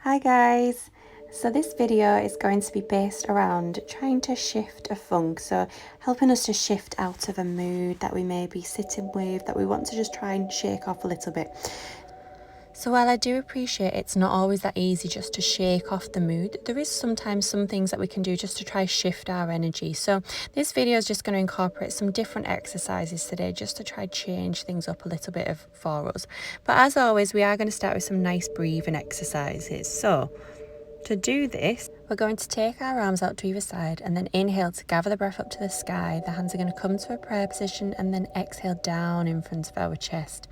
Hi guys! So this video is going to be based around trying to shift a funk, so helping us to shift out of a mood that we may be sitting with, that we want to just try and shake off a little bit. So while I do appreciate it's not always that easy just to shake off the mood, there is sometimes some things that we can do just to try shift our energy. So this video is just going to incorporate some different exercises today just to try change things up a little bit for us. But as always, we are going to start with some nice breathing exercises. So to do this, we're going to take our arms out to either side and then inhale to gather the breath up to the sky. The hands are going to come to a prayer position and then exhale down in front of our chest.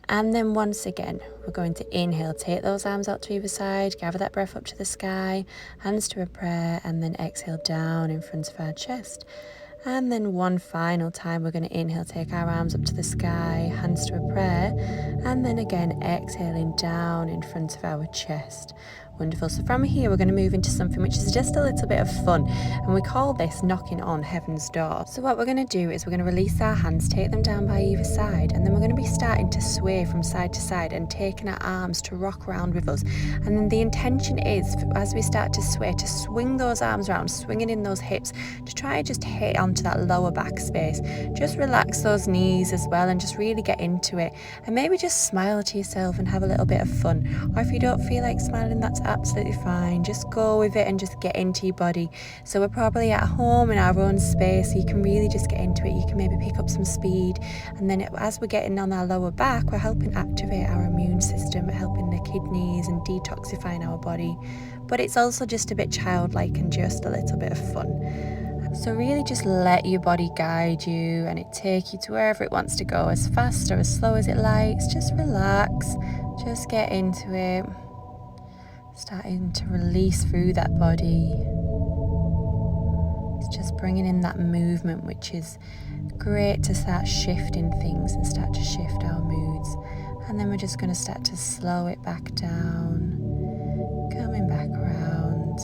And then once again, we're going to inhale, take those arms out to either side, gather that breath up to the sky, hands to a prayer, and then exhale down in front of our chest. And then one final time, we're going to inhale, take our arms up to the sky, hands to a prayer, and then again exhaling down in front of our chest. Wonderful. So from here, we're going to move into something which is just a little bit of fun, and we call this knocking on heaven's door. So what we're going to do is we're going to release our hands, take them down by either side, and then we're going to be starting to sway from side to side and taking our arms to rock around with us. And then the intention is, as we start to sway, to swing those arms around, swinging in those hips, to try and just hit onto that lower back space. Just relax those knees as well and just really get into it. And maybe just smile to yourself and have a little bit of fun. Or if you don't feel like smiling, that's absolutely fine. Just go with it and just get into your body. So we're probably at home in our own space, so you can really just get into it. You can maybe pick up some speed, and then as we're getting on our lower back, we're helping activate our immune system, helping the kidneys and detoxifying our body. But it's also just a bit childlike and just a little bit of fun. So really just let your body guide you and it take you to wherever it wants to go, as fast or as slow as it likes. Just relax, just get into it. Starting to release through that body. It's just bringing in that movement, which is great to start shifting things and start to shift our moods. And then we're just going to start to slow it back down, coming back around.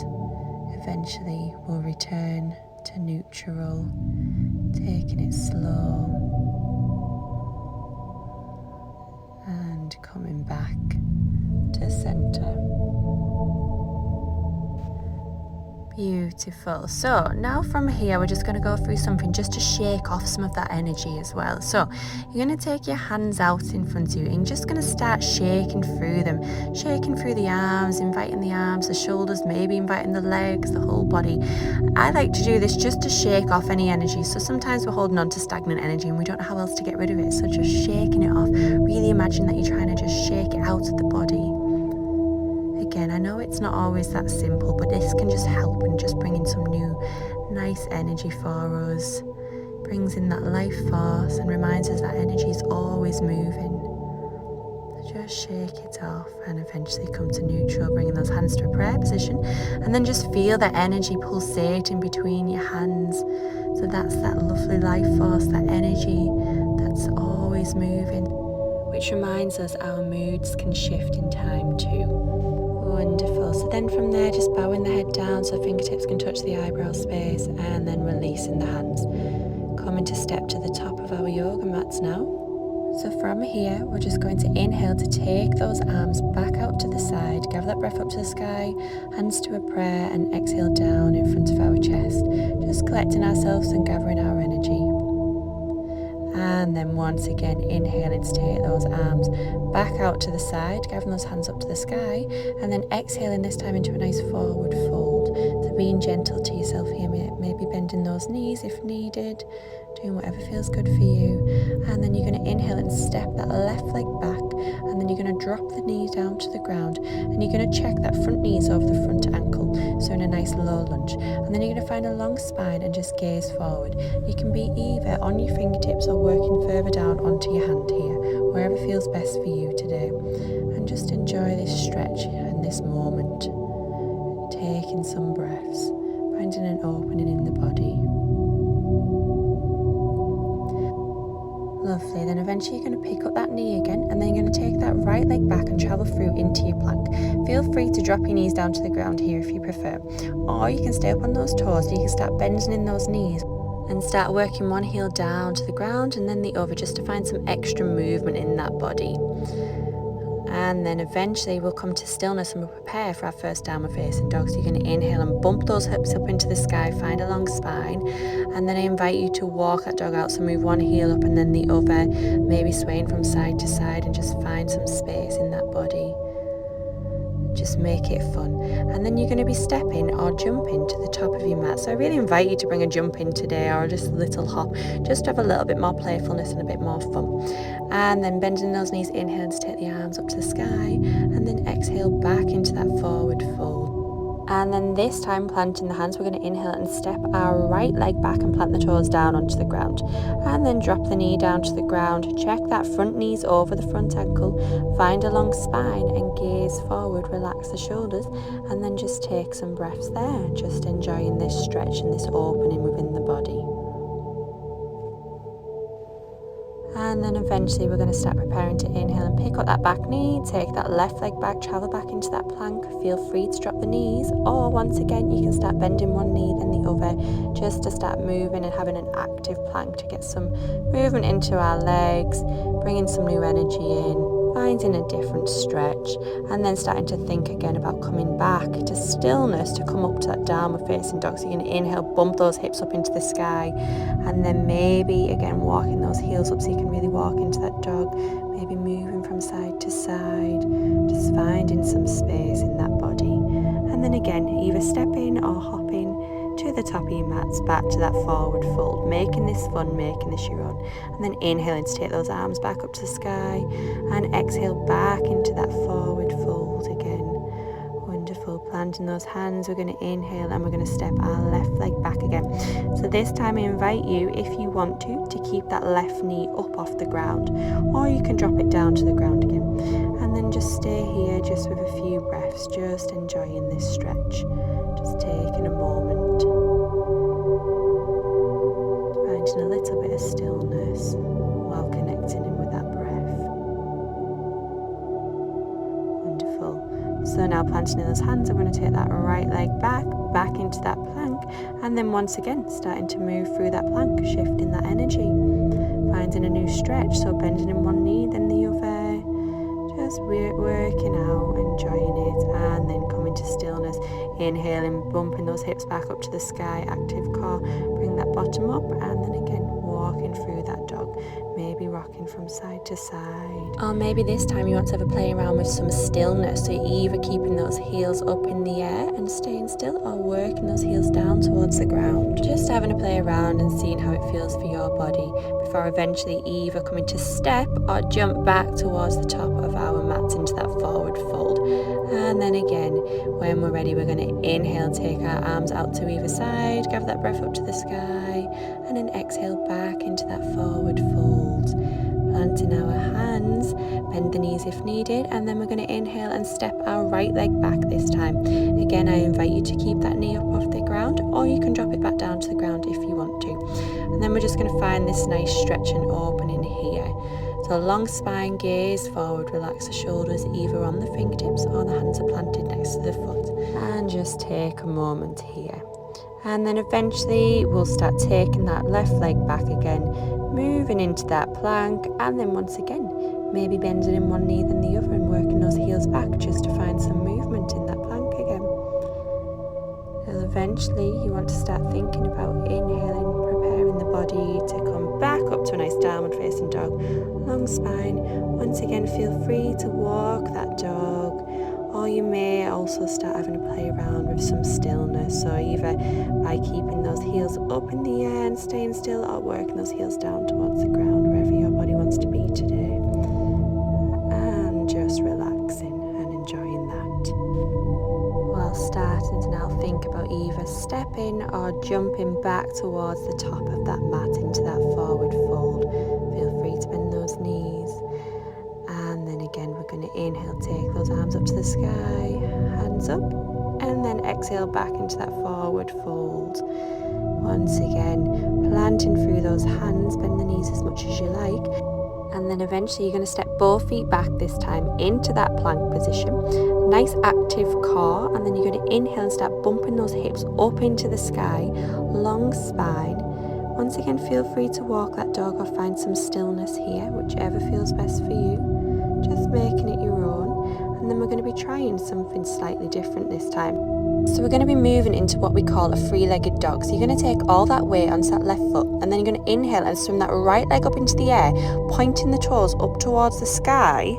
Eventually we'll return to neutral, taking it slow and coming back to center. Beautiful. So now from here, we're just going to go through something just to shake off some of that energy as well. So you're going to take your hands out in front of you and you're just going to start shaking through them, shaking through the arms, inviting the arms, the shoulders, maybe inviting the legs, the whole body. I like to do this just to shake off any energy. So sometimes we're holding on to stagnant energy and we don't know how else to get rid of it. So just shaking it off. Really imagine that you're trying to just shake it out of the body. Again, I know it's not always that simple, but this can just help and just bring in some new nice energy for us. Brings in that life force and reminds us that energy is always moving. So just shake it off and eventually come to neutral, bringing those hands to a prayer position, and then just feel that energy pulsating between your hands. So that's that lovely life force, that energy that's always moving, which reminds us our moods can shift in time too. Wonderful. So then from there, just bowing the head down so fingertips can touch the eyebrow space, and then releasing the hands. Coming to step to the top of our yoga mats now. So from here, we're just going to inhale to take those arms back out to the side, gather that breath up to the sky, hands to a prayer, and exhale down in front of our chest. Just collecting ourselves and gathering our energy. And then once again, inhaling to take those arms back out to the side, gathering those hands up to the sky, and then exhaling this time into a nice forward fold. So being gentle to yourself here, maybe bending those knees if needed, doing whatever feels good for you. And then you're going to inhale and step that left leg back, and then you're going to drop the knee down to the ground, and you're going to check that front knees over the front ankle, so in a nice low lunge. And then you're going to find a long spine and just gaze forward. You can be either on your fingertips or working further down onto your hand here, wherever feels best for you today. And just enjoy this stretch and this moment. Taking some breaths, finding an opening in the body. Lovely. Then eventually you're going to pick up that knee again, and then you're going to take that right leg back and travel through into your plank. Feel free to drop your knees down to the ground here if you prefer, or you can stay up on those toes. You can start bending in those knees and start working one heel down to the ground and then the other, just to find some extra movement in that body. And then eventually we'll come to stillness and we'll prepare for our first downward facing dog. So you're going to inhale and bump those hips up into the sky, find a long spine, and then I invite you to walk that dog out. So move one heel up and then the other, maybe swaying from side to side, and just find some space in that body. Just make it fun. And then you're going to be stepping or jumping to the top of your mat. So I really invite you to bring a jump in today, or just a little hop, just to have a little bit more playfulness and a bit more fun. And then bending those knees, inhale to take the arms up to the sky, and then exhale back into that forward fold. And then this time, planting the hands, we're going to inhale and step our right leg back and plant the toes down onto the ground. And then drop the knee down to the ground. Check that front knee's over the front ankle. Find a long spine and gaze forward. Relax the shoulders. And then just take some breaths there. Just enjoying this stretch and this opening within the body. And then eventually we're going to start preparing to inhale and pick up that back knee, take that left leg back, travel back into that plank. Feel free to drop the knees, or once again you can start bending one knee then the other, just to start moving and having an active plank to get some movement into our legs, bringing some new energy in, finding a different stretch, and then starting to think again about coming back to stillness to come up to that downward facing dog. So you're going to inhale, bump those hips up into the sky, and then maybe again walking those heels up so you can really walk into that dog, maybe moving from side to side, just finding some space in that body. And then again, either stepping or hopping to the top of your mats, back to that forward fold, making this fun, making this your own. And then inhaling to take those arms back up to the sky, and exhale back into that forward fold again. Wonderful. Planting those hands, we're going to inhale and we're going to step our left leg back again. So this time I invite you, if you want to keep that left knee up off the ground, or you can drop it down to the ground again. And then just stay here just with a few breaths, just enjoying this stretch, just taking a moment, finding a little bit of stillness while connecting in with that breath. Wonderful. So now planting in those hands, I'm going to take that right leg back into that plank, and then once again starting to move through that plank, shifting that energy, finding a new stretch. So bending in one knee then the other, just working out, enjoying it, and then coming to stillness, inhaling, bumping those hips back up to the sky, active core, bring that bottom up, and then again walking through that dog, maybe rocking from side to side. Or maybe this time you want to have a play around with some stillness, so you're either keeping those heels up in the air and staying still, or working those heels down towards the ground. Just having a play around and seeing how it feels for your body, before eventually either coming to step or jump back towards the top of our mats into that forward fold. And then again, when we're ready, we're going to inhale, take our arms out to either side, gather that breath up to the sky, and then exhale back into that forward fold. Planting our hands, bend the knees if needed, and then we're going to inhale and step our right leg back this time. Again, I invite you to keep that knee up off the ground, or you can drop it back down to the ground if you want to. And then we're just going to find this nice stretch and opening here. So long spine, gaze forward, relax the shoulders either on the fingertips or the hands are planted next to the foot. And just take a moment here. And then eventually we'll start taking that left leg back again, moving into that plank, and then once again, maybe bending in one knee then the other and working those heels back just to find some movement in that plank again. And eventually you want to start thinking about inhaling, preparing the body to come back up to a nice downward facing dog, long spine. Once again, feel free to walk that dog, or you may also start having a play around with some stillness, so either by keeping those heels up in the air and staying still, or working those heels down towards the ground, wherever your body wants to be today, and just relaxing and enjoying that, while starting to now think about either stepping or jumping back towards the top of that mat into that forward fold. Feel free to bend those knees. And then again, we're going to inhale, take those arms up to the sky, hands up, and then exhale back into that forward fold. Once again, planting through those hands, bend the knees as much as you like. And then eventually you're going to step both feet back this time into that plank position. Nice active core, and then you're going to inhale and start bumping those hips up into the sky, long spine. Once again, feel free to walk that dog or find some stillness here, whichever feels best for you. Just making it your own. and then we're going to be trying something slightly different this time. So we're going to be moving into what we call a three-legged dog. So you're going to take all that weight onto that left foot, and then you're going to inhale and swim that right leg up into the air, pointing the toes up towards the sky.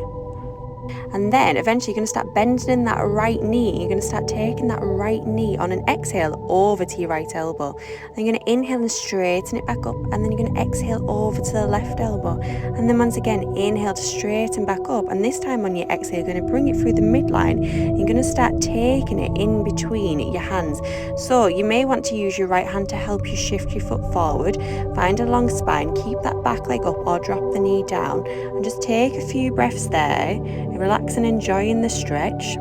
And then eventually you're going to start bending in that right knee. You're going to start taking that right knee on an exhale over to your right elbow. Then you're going to inhale and straighten it back up, and then you're going to exhale over to the left elbow. And then once again, inhale to straighten back up. And this time on your exhale, you're going to bring it through the midline. You're going to start taking it in between your hands. So you may want to use your right hand to help you shift your foot forward. Find a long spine, keep that back leg up or drop the knee down, and just take a few breaths there. Relax and enjoying the stretch.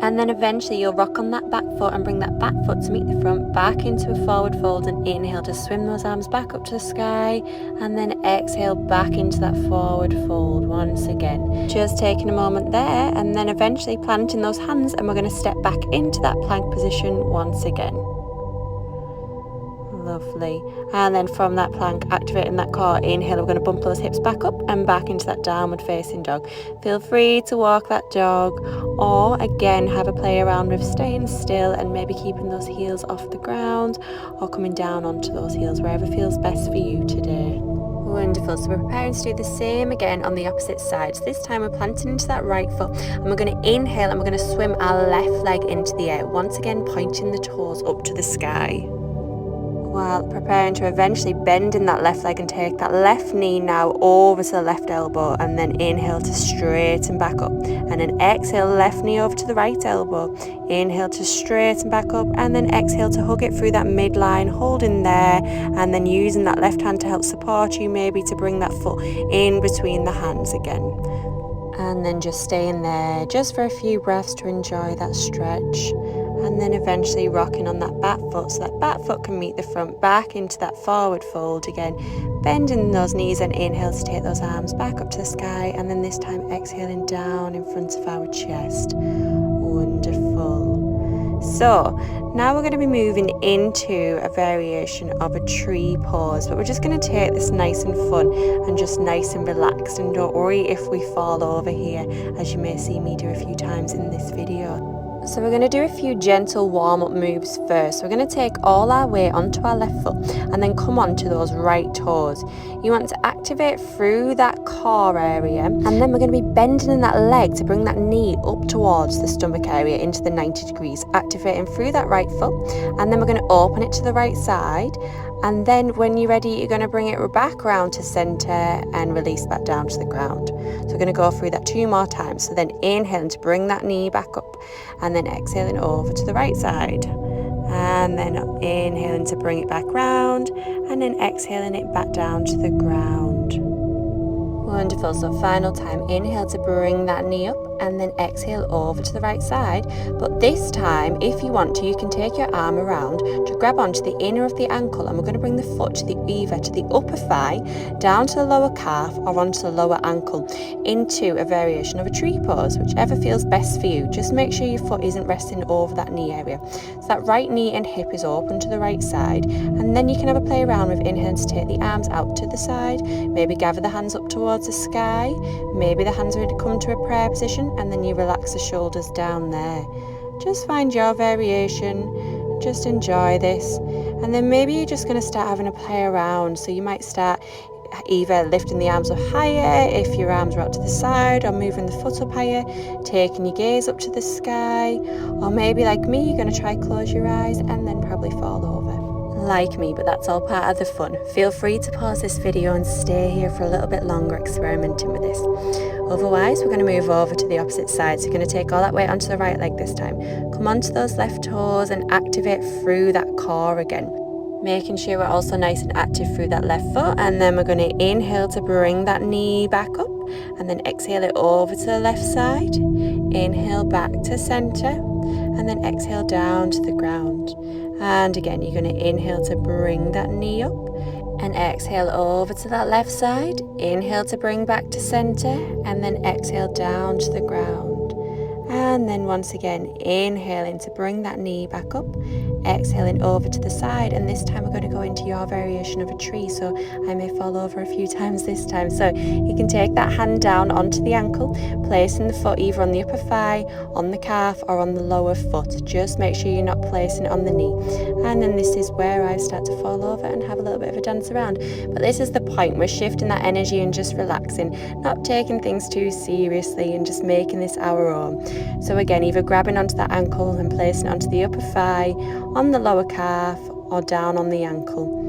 And then eventually you'll rock on that back foot and bring that back foot to meet the front, back into a forward fold, and inhale to swim those arms back up to the sky, and then exhale back into that forward fold once again. Just taking a moment there, and then eventually planting those hands, and we're going to step back into that plank position once again. Lovely. And then from that plank, activating that core, inhale, we're going to bump those hips back up and back into that downward facing dog. Feel free to walk that dog, or again have a play around with staying still and maybe keeping those heels off the ground or coming down onto those heels, wherever feels best for you today. Wonderful. So we're preparing to do the same again on the opposite side. So this time we're planting into that right foot, and we're going to inhale and we're going to swim our left leg into the air, once again pointing the toes up to the sky, while preparing to eventually bend in that left leg and take that left knee now over to the left elbow, and then inhale to straighten back up, and then exhale left knee over to the right elbow, inhale to straighten back up, and then exhale to hug it through that midline, holding there, and then using that left hand to help support you, maybe to bring that foot in between the hands again. And then just staying there just for a few breaths to enjoy that stretch. And then eventually rocking on that back foot, so that back foot can meet the front, back into that forward fold again, bending those knees, and inhale to take those arms back up to the sky, and then this time exhaling down in front of our chest. Wonderful. So now we're going to be moving into a variation of a tree pose, but we're just going to take this nice and fun and just nice and relaxed, and don't worry if we fall over here, as you may see me do a few times in this video. So we're going to do a few gentle warm-up moves first. So we're going to take all our weight onto our left foot and then come onto those right toes. You want to activate through that core area, and then we're going to be bending in that leg to bring that knee up towards the stomach area into the 90 degrees, activating through that right foot, and then we're going to open it to the right side. And then when you're ready, you're going to bring it back around to center and release back down to the ground. So we're going to go through that 2 more times. So then inhaling to bring that knee back up, and then exhaling over to the right side. And then inhaling to bring it back round, and then exhaling it back down to the ground. Wonderful. So final time, inhale to bring that knee up, and then exhale over to the right side. But this time, if you want to, you can take your arm around to grab onto the inner of the ankle, and we're going to bring the foot to either to the upper thigh, down to the lower calf, or onto the lower ankle, into a variation of a tree pose, whichever feels best for you. Just make sure your foot isn't resting over that knee area. So that right knee and hip is open to the right side, and then you can have a play around with inhaling to take the arms out to the side, maybe gather the hands up towards the sky, maybe the hands are going to come to a prayer position, and then you relax the shoulders down there. Just find your variation, just enjoy this, and then maybe you're just going to start having a play around. So you might start either lifting the arms up higher if your arms are out to the side, or moving the foot up higher, taking your gaze up to the sky, or maybe like me, you're going to try close your eyes and then probably fall over. Like me, but that's all part of the fun. Feel free to pause this video and stay here for a little bit longer experimenting with this. Otherwise, we're going to move over to the opposite side. So you're going to take all that weight onto the right leg this time. Come onto those left toes and activate through that core again. Making sure we're also nice and active through that left foot, and then we're going to inhale to bring that knee back up, and then exhale it over to the left side. Inhale back to center, and then exhale down to the ground. And again, you're going to inhale to bring that knee up, and exhale over to that left side. Inhale to bring back to center, and then exhale down to the ground. And And then once again, inhaling to bring that knee back up, exhaling over to the side, and this time we're going to go into your variation of a tree, so I may fall over a few times this time. So you can take that hand down onto the ankle, placing the foot either on the upper thigh, on the calf, or on the lower foot. Just make sure you're not placing it on the knee. And then this is where I start to fall over and have a little bit of a dance around. But this is the point, we're shifting that energy and just relaxing, not taking things too seriously and just making this our own. So again, either grabbing onto that ankle and placing it onto the upper thigh, on the lower calf, or down on the ankle.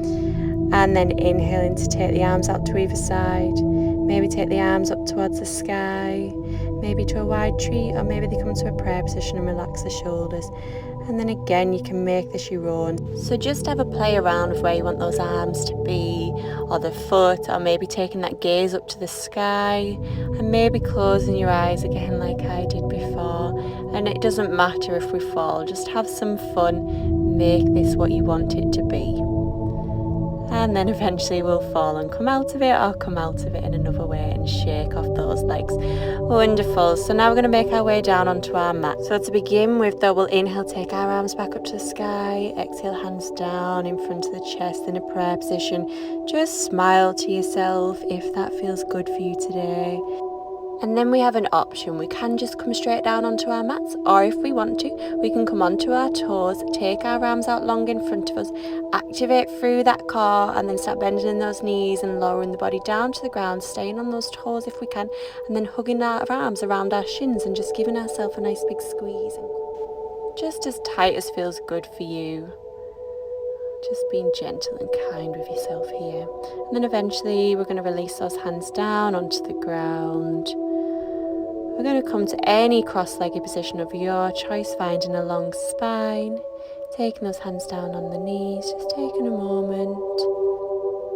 And then inhaling to take the arms out to either side. Maybe take the arms up towards the sky, maybe to a wide tree, or maybe they come to a prayer position and relax the shoulders. And then again, you can make this your own. So just have a play around with where you want those arms to be, or the foot, or maybe taking that gaze up to the sky, and maybe closing your eyes again like I did before. And it doesn't matter if we fall, just have some fun, make this what you want it to be. And then eventually we'll fall and come out of it, or come out of it in another way and shake off those legs. Wonderful. So now we're going to make our way down onto our mat. So to begin with though, we'll inhale, take our arms back up to the sky, exhale, hands down in front of the chest in a prayer position. Just smile to yourself if that feels good for you today. And then we have an option. We can just come straight down onto our mats, or if we want to, we can come onto our toes, take our arms out long in front of us, activate through that core, and then start bending in those knees and lowering the body down to the ground, staying on those toes if we can, and then hugging our arms around our shins and just giving ourselves a nice big squeeze. Just as tight as feels good for you. Just being gentle and kind with yourself here. And then eventually we're going to release those hands down onto the ground. We're going to come to any cross-legged position of your choice, finding a long spine, taking those hands down on the knees, just taking a moment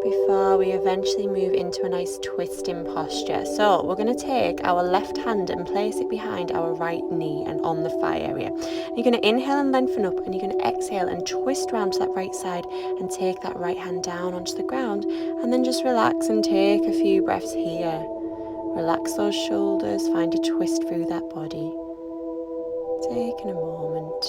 before we eventually move into a nice twisting posture. So we're going to take our left hand and place it behind our right knee and on the thigh area. You're going to inhale and lengthen up, and you're going to exhale and twist around to that right side and take that right hand down onto the ground, and then just relax and take a few breaths here. Relax those shoulders, find a twist through that body. Taking a moment.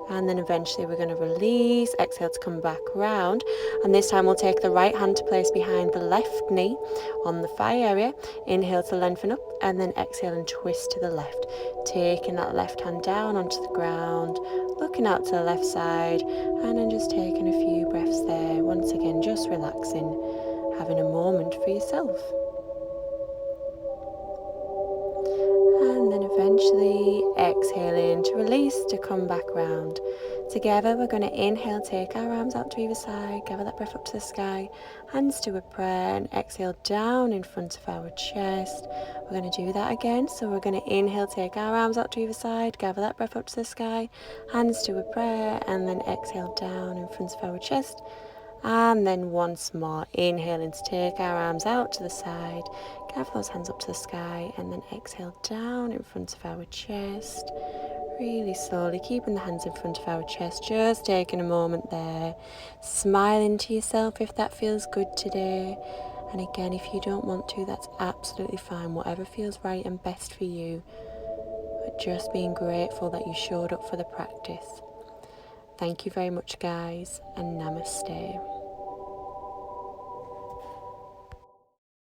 And then eventually we're going to release, exhale to come back around. And this time we'll take the right hand to place behind the left knee on the thigh area. Inhale to lengthen up, and then exhale and twist to the left. Taking that left hand down onto the ground, looking out to the left side, and then just taking a few breaths there. Once again, just relaxing, having a moment for yourself. And then eventually exhaling to release, to come back round. Together we're going to inhale, take our arms out to either side, gather that breath up to the sky, hands to a prayer, and exhale down in front of our chest. We're going to do that again. So we're going to inhale, take our arms out to either side, gather that breath up to the sky, hands to a prayer, and then exhale down in front of our chest. And then once more, inhaling to take our arms out to the side, gather those hands up to the sky, and then exhale down in front of our chest. Really slowly, keeping the hands in front of our chest, just taking a moment there, smiling to yourself if that feels good today. And again, if you don't want to, that's absolutely fine, whatever feels right and best for you. But just being grateful that you showed up for the practice. Thank you very much, guys, and namaste.